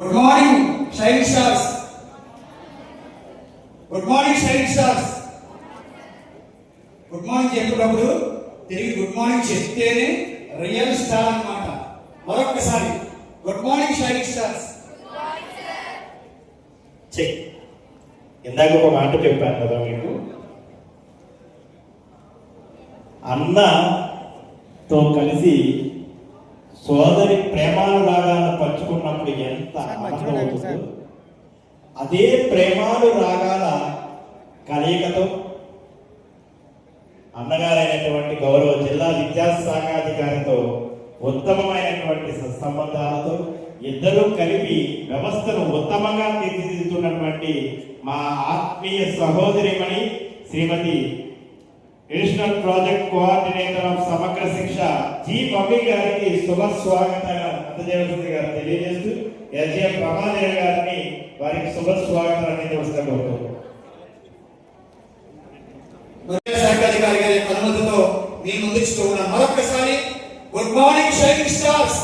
Good morning shining stars. Good morning shining stars. Good morning చెప్పేటప్పుడు తిరిగి good morning చెప్తేనే real star అన్నమాట. మరొక్కసారి good morning shining stars. Check. ఇందాక ఒక మాట చెప్పాను కదా మీకు, అన్నతో కలిసి సోదరి ప్రేమానురాగాలను పంచుకున్నప్పుడు ఎంత ఆనందం అవుతుందో, అదే ప్రేమానురాగాల కలయికతో అన్నగారైనటువంటి గౌరవ జిల్లా విద్యాశాఖాధికారితో ఉత్తమమైనటువంటి సత్సంబంధాలతో ఇద్దరూ కలిపి వ్యవస్థను ఉత్తమంగా తీర్చిదిద్దుతున్నటువంటి మా ఆత్మీయ సహోదరిమణి శ్రీమతి అడిషనల్ ప్రాజెక్ట్ కోఆర్డినేటర్ ఆఫ్ సమగ్ర శిక్ష జి పబ్బి గారికి శుభ స్వాగతం అందజేయవలసింది గారు తెలియజేస్తూ, ఎస్జిఎం రమాదేవి గారిని వారికి శుభ స్వాగతం అందించవలసిన కోరుతున్నాం. శాఖాధికారి గారి అనుమతితో మీ ముందుకు ఉన్న మరొకసారి good morning shining stars.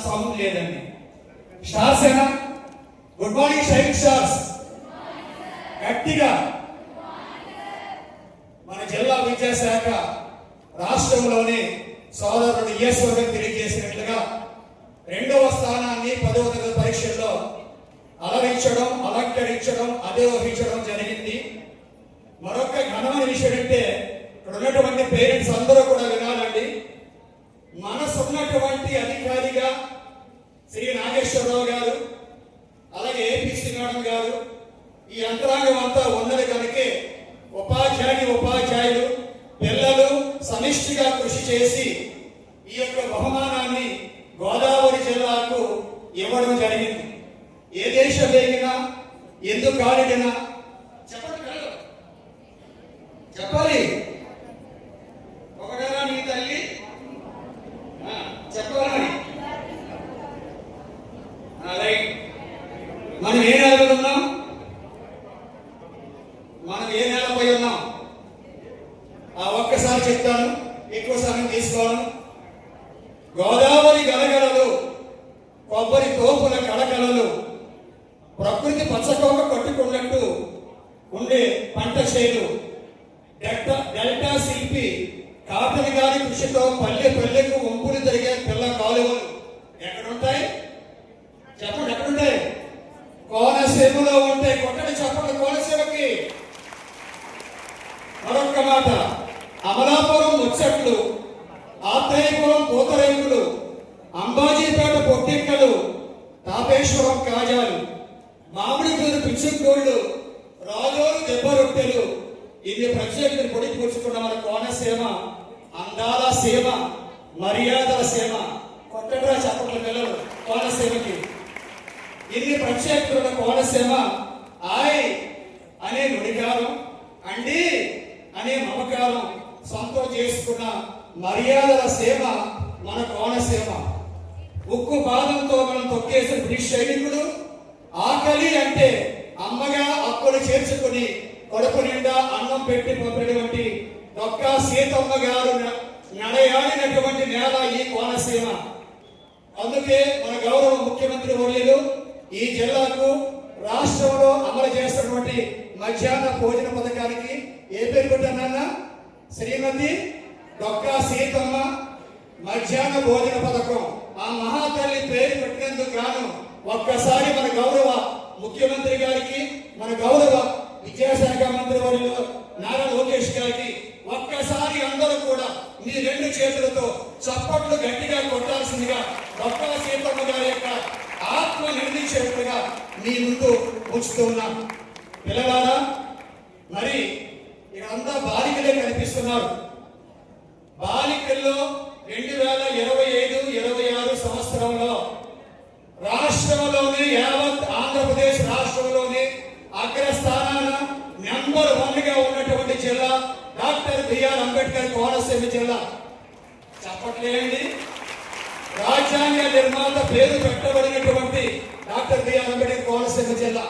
Sound లేదండి, స్టార్స్ ఏనా? Good morning shining stars. గట్టిగా. మన జిల్లా విద్యాశాఖ రాష్ట్రంలోని సోదరుడు ఈశ్వరుడు తెలియజేసినట్లుగా 2వ స్థానాన్ని 10వ తరగతి పరీక్షల్లో అలంకరించడం అధిరోహించడం జరిగింది. మరొక ఘనమైన విషయం అంటే, ఇక్కడ ఉన్నటువంటి పేరెంట్స్ అందరూ కూడా వినాలండి. మనసున్నటువంటి అధికారిగా శ్రీ నాగేశ్వరరావు గారు, అలాగే ఏపీసీ మేడం గారు, ఈ యంత్రాంగం అంతా ఉన్నది కనుకే ఉపాధ్యాయులు పిల్లలు సమిష్టిగా కృషి చేసి ఈ యొక్క బహుమానాన్ని గోదావరి జిల్లాకు ఇవ్వడం జరిగింది. ఏ దేశం వేగినా ఎందుకు ఆడినా చెప్పాలి. ఒకటేనా నీ తల్లి చెప్పాలని. రైట్. మనం ఏ నెలలో ఉన్నాం? మనం ఏ నెలపై ఉన్నాం? ఒక్కసారి చెప్తాను, ఎక్కువ సమయం తీసుకోను. గోదావరి గలగలలు, కొబ్బరి తోపుల కళకళలు, ప్రకృతి పచ్చకోక కట్టుకున్నట్టు ఉండే పంట చేలు, డెల్టా శిల్పి కాపలి గారి కృషితో పల్లె పల్లెకు వంపులు జరిగే పిల్ల కాలువలు ఎక్కడుంటాయి చెప్పండి? ఎక్కడుంటాయి? కోనసీమలో ఉంటాయి. కొట్టడి చెప్పండి కోనసీమకి. మరొక్క మాట, అమలాపురం ముచ్చట్లు, ఆత్రేయపురం పూతరేకులు, అంబాజీపేట పొట్టిక్కలు, తాపేశ్వరం కాజాలు, మామిడిపూరు పిచ్చుకోళ్ళు, రాజోలు దెబ్బ రొట్టెలు, ఇది ప్రత్యేకతను పొడిపుచ్చుకున్న మన కోనసీమ అందాల సీమ, మర్యాదల సీమ. కొట్టడ్రా చెప్పట్ల పిల్లలు కోనసీమకి. ఇన్ని ప్రత్యేకతల కోనసీమ ఆయ్ అనే నుడికారం, అండి అనే మమకారం సొంతం చేసుకున్న మర్యాదల సీమ మన కోనసీమ. ఉక్కు పాదంతో మనం తొక్కేసిన బ్రిటిష్ సైనికుడు ఆకలి అంటే అమ్మగా అప్పులు చేర్చుకుని కడుపు నిండా అన్నం పెట్టి పంపినటువంటి డొక్కా సీతమ్మ గారు నడయాడినటువంటి నేల ఈ కోనసీమ. అందుకే మన గౌరవ ముఖ్యమంత్రి వర్యులు ఈ జిల్లాకు రాష్ట్రంలో అమలు చేస్తున్నటువంటి మధ్యాహ్న భోజన పథకానికి ఏ పేరు పెట్టానన్నా? శ్రీమతి డొక్కా సీతమ్మ మధ్యాహ్న భోజన పథకం. ఆ మహాతల్లి పేరు పెట్టినందుకు గాను ఒక్కసారి మన గౌరవ ముఖ్యమంత్రి గారికి, మన గౌరవ విద్యాశాఖ మంత్రి వర్యులు నారా లోకేష్ గారికి ఒక్కసారి అందరూ కూడా మీ 2 చేతులతో చప్పట్లు గట్టిగా కొట్టాల్సిందిగా డొక్కా సీతమ్మ గారి యొక్క ఆత్మ నిర్మించేట్టుగా మీ ముందు ఉంచుతూ ఉన్నాం. పిల్లలారా, మరి ఇక్కడంతా బాలికలే కనిపిస్తున్నారు. బాలికల్లో 2025-26 సంవత్సరంలో రాష్ట్రంలోని యావత్ ఆంధ్రప్రదేశ్ రాష్ట్రంలోని అగ్రస్థానాన నెంబర్ 1గా ఉన్నటువంటి జిల్లా డాక్టర్ బిఆర్ అంబేద్కర్ కోనసీమ జిల్లా. చెప్పట్లేండి. రాజ్యాంగ నిర్మాత పేరు పెట్టబడినటువంటి డాక్టర్ బిఆర్ అంబేద్కర్ కోనసీమ జిల్లా.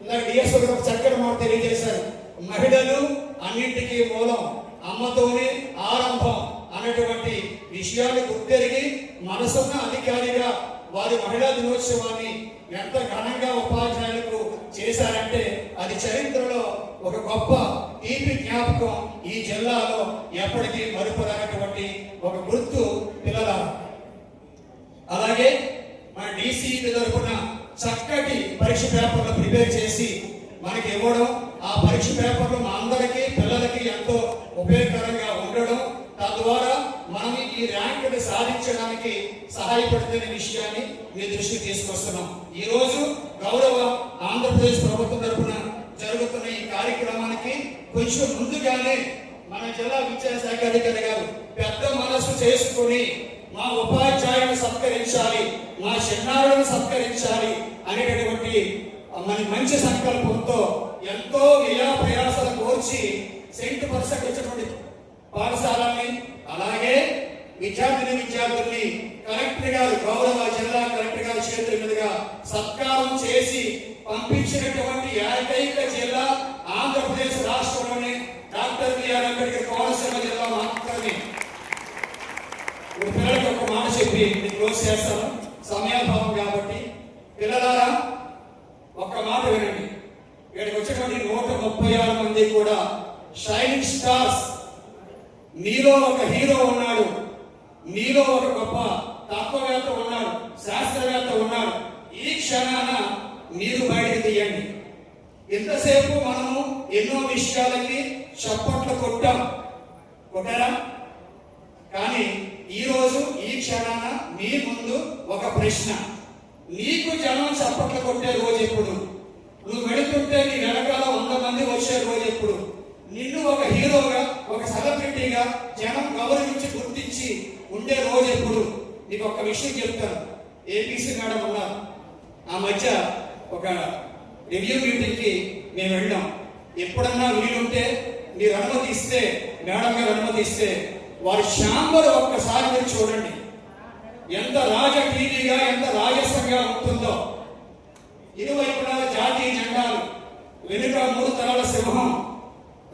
ఇలా డిఎస్ఓ చక్కటి మాట తెలియజేశారు. మహిళలు అన్నింటికీ మూలం, అమ్మతోనే ఆరంభం అన్నటువంటి విషయాన్ని గుర్తెరిగి మనసున్న అధికారిగా వారి మహిళా దినోత్సవాన్ని ఎంత ఘనంగా ఉపాధ్యాయులకు చేశారంటే అది చరిత్రలో ఒక గొప్ప తీపి జ్ఞాపకం. ఈ జిల్లాలో ఎప్పటికీ మరుపురానటువంటి ఒక గుర్తు పిల్లల. అలాగే మన డీసీపీ తరఫున చక్కటి పరీక్ష పేపర్లు ప్రిపేర్ చేసి మనకి ఇవ్వడం, ఆ పరీక్ష పేపర్లు మా అందరికీ పిల్లలకి ఎంతో ఉపయోగకరంగా ఉండడం, తద్వారా మనం ఈ ర్యాంకుని సాధించడానికి సహాయపడుతున్న విషయాన్ని మీ దృష్టికి తీసుకొస్తున్నాం. ఈ రోజు గౌరవ ఆంధ్రప్రదేశ్ ప్రభుత్వం తరఫున జరుగుతున్న ఈ కార్యక్రమానికి కొంచెం ముందుగానే మన జిల్లా విద్యాశాఖ అధికారి గారు పెద్ద మనసు చేసుకుని మా ఉపాధ్యాయులను సత్కరించాలి, మా చిన్నారులను సత్కరించాలి అనేటటువంటి మంచి సంకల్పంతో ఎంతో వ్యయ ప్రయాసాలు కోర్చి సెంట్ పర్సెంట్ వచ్చినటువంటి పాఠశాలని, అలాగే విద్యార్థుల్ని కలెక్టర్ గారు, గౌరవ జిల్లా కలెక్టర్ గారి చేతుల మీదుగా సత్కారం చేసి పంపించినటువంటి ఏకైక జిల్లా ఆంధ్రప్రదేశ్ రాష్ట్రంలోని డాక్టర్ బిఆర్ అంబేద్కర్ కోనసీమ జిల్లా మాత్రమే. పిల్లలకి ఒక మాట చెప్పి నేను క్లోజ్ చేస్తాను, సమయాభావం కాబట్టి. పిల్లలారా, ఒక్క మాట వినండి. ఇక్కడికి వచ్చినటువంటి 136 మంది కూడా షైనింగ్ స్టార్స్. మీలో ఒక హీరో ఉన్నాడు, మీలో ఒక గొప్ప తత్వవేత్త ఉన్నాడు, శాస్త్రవేత్త ఉన్నాడు. ఈ క్షణాన మీరు బయటకు తీయండి. ఇంతసేపు మనము ఎన్నో విషయాలకి చప్పట్లు కొట్టారా? కానీ ఈ రోజు ఈ క్షణాన మీ ముందు ఒక ప్రశ్న. నీకు జనం చప్పట్లు కొట్టే రోజు ఎప్పుడు? నువ్వు వెళుతుంటే నీ వెనకాల 100 మంది వచ్చే రోజు ఎప్పుడు? నిన్ను ఒక హీరోగా, ఒక సెలబ్రిటీగా జనం గౌరవించి గుర్తించి ఉండే రోజు ఎప్పుడు? నీకు ఒక విషయం చెప్తాను. ఏపీసీ మేడం ఉన్నారు, ఆ మధ్య ఒక రివ్యూ మీటింగ్ కి మేము వెళ్ళాం. ఎప్పుడన్నా వీలుంటే మీరు అనుమతి ఇస్తే, మేడం గారు అనుమతి ఇస్తే వారి ఛాంబర్ ఒక్కసారి మీరు చూడండి. ఎంత రాజకీయంగా, ఎంత రాజసంగా ఉంటుందో. ఇరువైపులా జాతీయ జెండాలు, వెనుక 3 తరాల సింహం,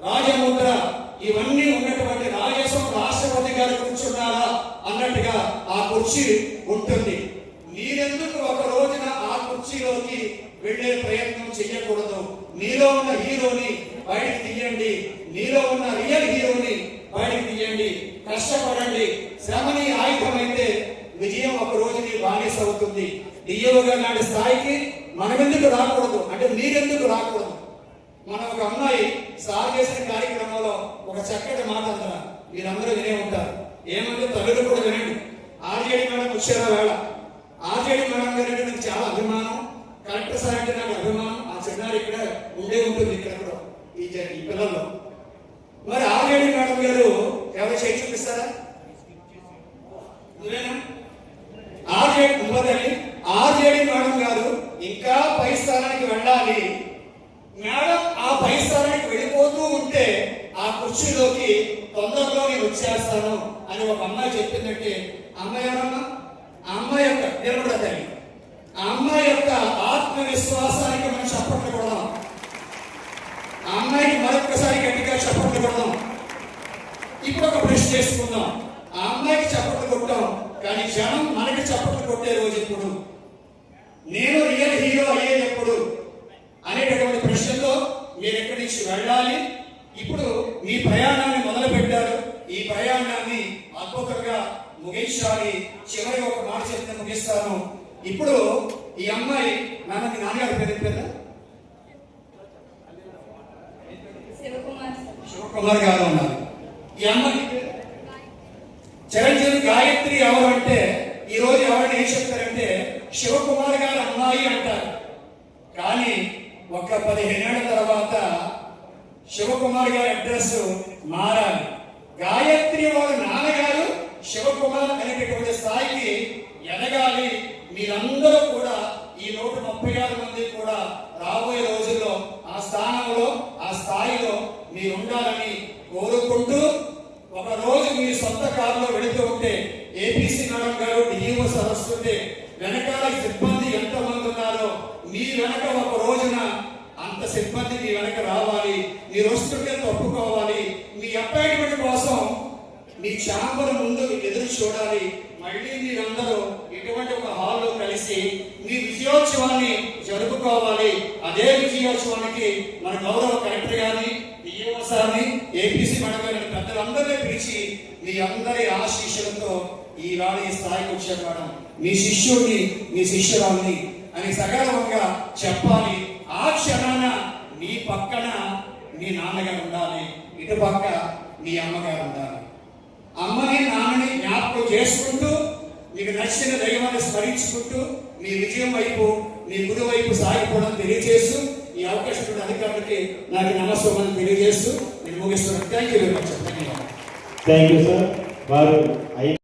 రాజముద్ర, ఇవన్నీ ఉన్నటువంటి రాజసం రాష్ట్రపతి గారు కూర్చున్నారా అన్నట్టుగా ఆ కుర్చీ ఉంటుంది. మీరెందుకు ఒక రోజున ఆ కుర్చీలోకి వెళ్లే ప్రయత్నం చేయకూడదు? మీలో ఉన్న హీరోని బయటికి తీయండి, మీలో ఉన్న రియల్ హీరోని బయటికి తీయండి. కష్టపడండి. శ్రమని ఆయుధమైతే విజయం ఒక రోజు నీ బానిస అవుతుంది. డియోగా నాటి స్థాయికి మనమెందుకు రాకూడదు అంటే మీరెందుకు రాకూడదు? మన ఒక అమ్మాయి సార్ చేసిన కార్యక్రమంలో ఒక చక్కటి మాట అంటారు, మీరందరూ వినే ఉంటారు. ఏమంటే తల్లులు కూడా వినండి. ఆర్జేడి మేడం వచ్చారా వేళ. ఆర్జేడి మేడం గారు అంటే నాకు చాలా అభిమానం, కలెక్టర్ సార్ అంటే నాకు అభిమానం. ఆ చిన్నారి ఇక్కడ ఉండే ఉంటుంది, ఇక్కడ కూడా ఈ పిల్లల్లో. మరి ఆర్జేడి మేడం గారు ఎవరు చేయి చూపిస్తారా? నువ్వేనా? ఆర్జేడి మేడం గారు ఇంకా పై స్థానానికి వెళ్ళాలి. మేడం ఆ పై స్థానానికి వెళ్ళిపోతూ ఉంటే ఆ కుర్చీలోకి తొందరలో నేను వచ్చేస్తాను అని ఒక అమ్మాయి చెప్పిందంటే, అమ్మాయి ఎవరమ్మా? ఆ అమ్మాయి యొక్క నిలబడ తల్లి, ఆ అమ్మాయి యొక్క ఆత్మవిశ్వాసానికి మనం చప్పట్లు కొడదాం. ఆ అమ్మాయికి మరొకసారి గట్టిగా చప్పట్లు కొడదాం. ఇప్పుడు ఒక ప్రశ్న చేసుకుందాం. ఆ అమ్మాయికి చప్పట్లు కొట్టాం, కానీ జనం మనకి చప్పట్లు కొట్టే రోజు ఎప్పుడు? నేను రియల్ హీరో అయ్యేది ఎప్పుడు అనేటటువంటి ప్రశ్నతో మీరు ఎక్కడి నుంచి వెళ్ళాలి. ఇప్పుడు మీ ప్రయాణాన్ని మొదలు పెట్టారు. ఈ ప్రయాణాన్ని అద్భుతంగా ముగించాలి. చివరి ఒక మాట చెప్తే ముగిస్తాను. ఇప్పుడు ఈ అమ్మాయి నాన్నగారి పేరు శివకుమార్ గారు ఉన్నారు. ఈ అమ్మాయి చిరంజీవి గాయత్రి ఎవరు అంటే, ఈ రోజు ఎవరిని ఏం చెప్తారంటే శివకుమార్ గారి అమ్మాయి అంటారు. కానీ ఒక 15 ఏళ్ల తర్వాత శివకుమార్ గారి అడ్రస్ మారాలి. గాయత్రి వారి నాన్నగారు శివకుమార్ అనేటటువంటి స్థాయికి ఎదగాలి. మీరందరూ కూడా ఈ 136 మంది కూడా రాబోయే రోజుల్లో ఆ స్థానంలో, ఆ స్థాయిలో మీరు ఉండాలని కోరుకుంటూ, ఒక రోజు మీ సొంత కారులో వెళుతూ ఉంటే ఏపీసీ మేడం గారు డిఈఓ సరస్తుంటే వెనకాల సిబ్బంది ఎంతమంది ఉన్నారో మీ వెనక ఒక రోజున అంత సిబ్బంది మీ వెనక రావాలి. మీరు వస్తుంటే తప్పుకోవాలి. మీ అపాయింట్మెంట్ కోసం మీ ఛాంబర్ ముందు ఎదురు చూడాలి. మళ్ళీ మీరందరూ ఇటువంటి ఇటువంటి ఒక హాల్లో కలిసి మీ విజయోత్సవాన్ని జరుపుకోవాలి. అదే విజయోత్సవానికి మన గౌరవ కలెక్టర్ గారిని, డిఓ సార్ని, ఏపీసీ మేడం గారిని పెద్దలందరినీ పిలిచి మీ అందరి ఆశీస్సులతో ఈవేళ ఈ స్థాయికి వచ్చారు మేడం. మీ శిష్యుడిని, మీ శిష్యురాల్ని అని సగర్వంగా చెప్పాలి. ఆ క్షణాన మీ పక్కన మీ నాన్నగారు ఉండాలి, ఇటు పక్క మీ అమ్మగారు ఉండాలి. అమ్మని నాన్నని జ్ఞాపకం చేసుకుంటూ మీకు నచ్చిన దైవాన్ని స్మరించుకుంటూ మీ విజయం వైపు, మీ గుడి వైపు సాగిపోవడం తెలియజేస్తూ ఈ అవకాశం ఉన్న అధికారులకి నాకు నమస్కారం తెలియజేస్తూ నేను ముగిస్తున్నాను. Thank you very much. Thank you sir. వారు